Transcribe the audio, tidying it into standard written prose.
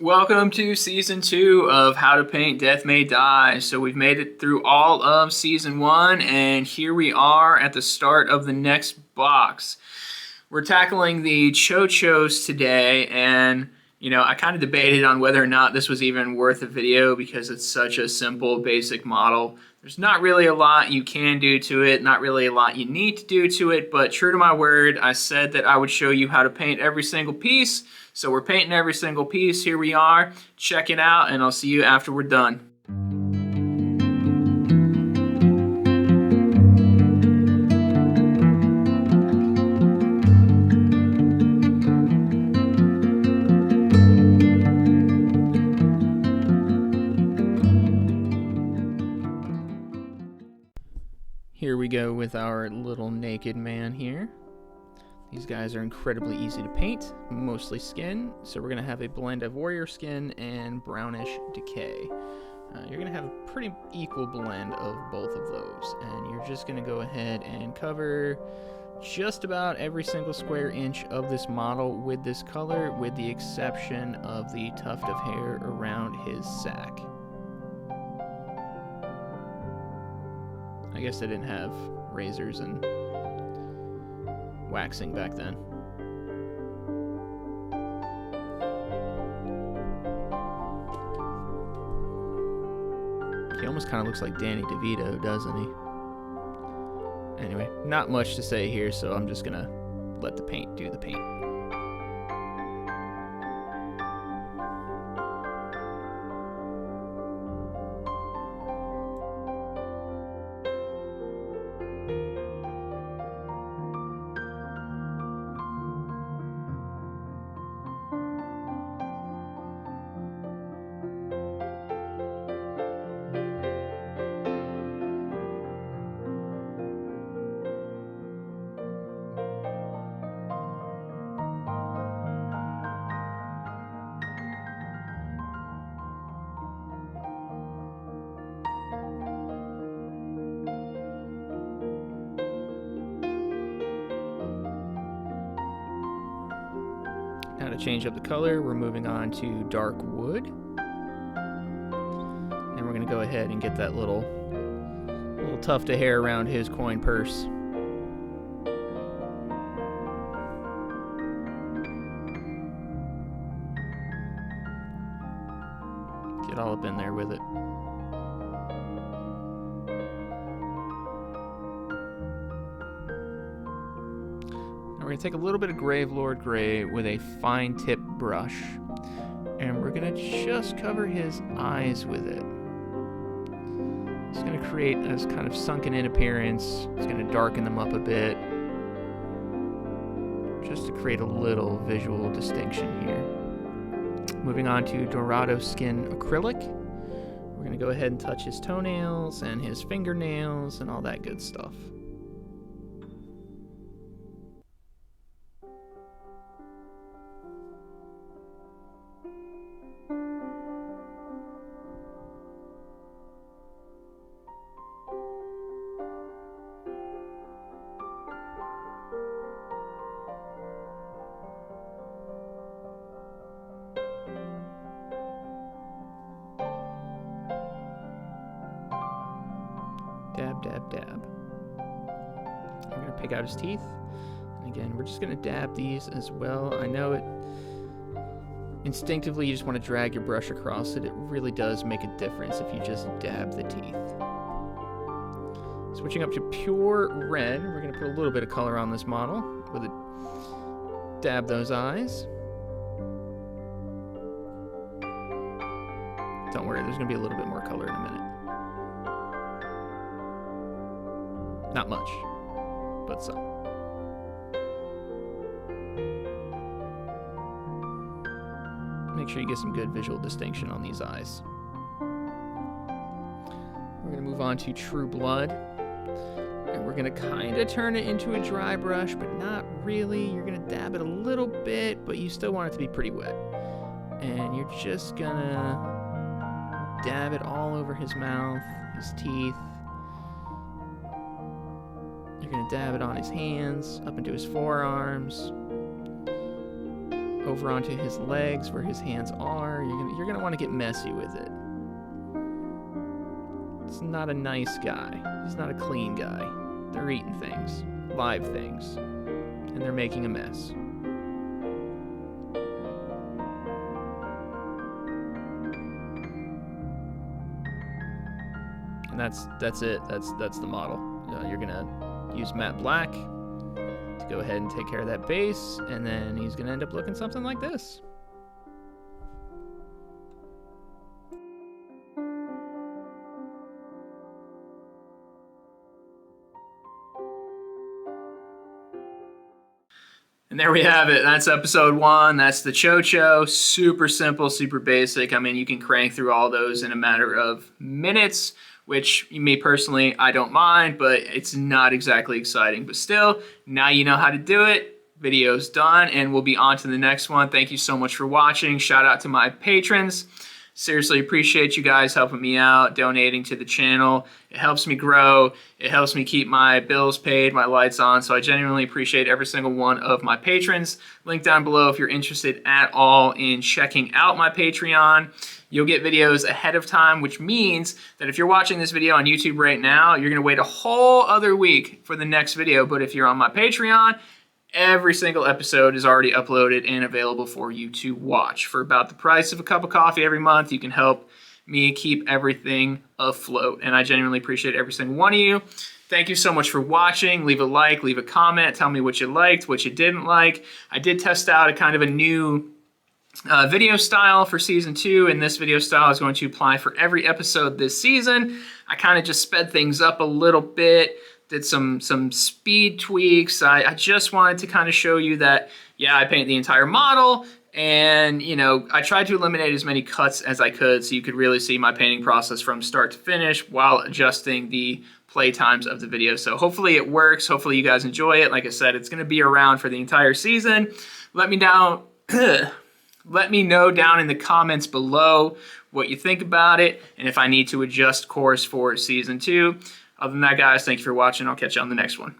Welcome to season 2 of How to Paint Death May Die. So we've made it through all of season 1, and here we are at the start of the next box. We're tackling the Tcho-Tchos today, and I kind of debated on whether or not this was even worth a video because it's such a simple, basic model. There's not really a lot you can do to it, not really a lot you need to do to it, but true to my word, I said that I would show you how to paint every single piece. So we're painting every single piece. Here we are. Check it out, and I'll see you after we're done. Here we go with our little naked man here. These guys are incredibly easy to paint, mostly skin, so we're going to have a blend of warrior skin and brownish decay. You're going to have a pretty equal blend of both of those, and you're just going to go ahead and cover just about every single square inch of this model with this color, with the exception of the tuft of hair around his sack. I guess they didn't have razors and waxing back then. He almost kind of looks like Danny DeVito, doesn't he? Anyway, not much to say here, so I'm just gonna let the paint do the paint. Now to change up the color, we're moving on to dark wood. And we're going to go ahead and get that little tuft of hair around his coin purse. Get all up in there with it. We're going to take a little bit of Gravelord Gray with a fine tip brush, and we're going to just cover his eyes with it. It's going to create this kind of sunken in appearance. It's going to darken them up a bit, just to create a little visual distinction here. Moving on to Dorado Skin Acrylic. We're going to go ahead and touch his toenails and his fingernails and all that good stuff. Dab, dab, dab. We're going to pick out his teeth. And again, we're just going to dab these as well. I know it instinctively you just want to drag your brush across it. It really does make a difference if you just dab the teeth. Switching up to pure red, we're going to put a little bit of color on this model with a dab those eyes. Don't worry, there's going to be a little bit more color in a minute. Not much, but some. Make sure you get some good visual distinction on these eyes. We're going to move on to True Blood. And we're going to kind of turn it into a dry brush, but not really. You're going to dab it a little bit, but you still want it to be pretty wet. And you're just going to dab it all over his mouth, his teeth. You're going to dab it on his hands, up into his forearms. over onto his legs where his hands are. You're gonna want to get messy with it. It's not a nice guy. He's not a clean guy. They're eating things, live things, and they're making a mess. And that's it. That's the model. You're gonna use matte black to go ahead and take care of that base, and then he's gonna end up looking something like this. And there we have it. That's episode 1. That's the Tcho-Tcho. Super simple, super basic. I mean, you can crank through all those in a matter of minutes, which me personally, I don't mind, but it's not exactly exciting. But still, now you know how to do it. Video's done, and we'll be on to the next one. Thank you so much for watching. Shout out to my patrons. Seriously appreciate you guys helping me out, donating to the channel. It helps me grow. It helps me keep my bills paid, my lights on. So I genuinely appreciate every single one of my patrons. Link down below if you're interested at all in checking out my Patreon. You'll get videos ahead of time, which means that if you're watching this video on YouTube right now, you're going to wait a whole other week for the next video. But if you're on my Patreon, every single episode is already uploaded and available for you to watch. For about the price of a cup of coffee every month, you can help me keep everything afloat. And I genuinely appreciate every single one of you. Thank you so much for watching. Leave a like, leave a comment. Tell me what you liked, what you didn't like. I did test out a kind of a new video style for season 2, and this video style is going to apply for every episode this season. I kind of just sped things up a little bit. Did some speed tweaks. I just wanted to kind of show you that, yeah, I paint the entire model, and, you know, I tried to eliminate as many cuts as I could so you could really see my painting process from start to finish while adjusting the play times of the video. So hopefully it works. Hopefully you guys enjoy it. Like I said, it's going to be around for the entire season. Let me know down in the comments below what you think about it and if I need to adjust course for season 2. Other than that, guys, thank you for watching. I'll catch you on the next one.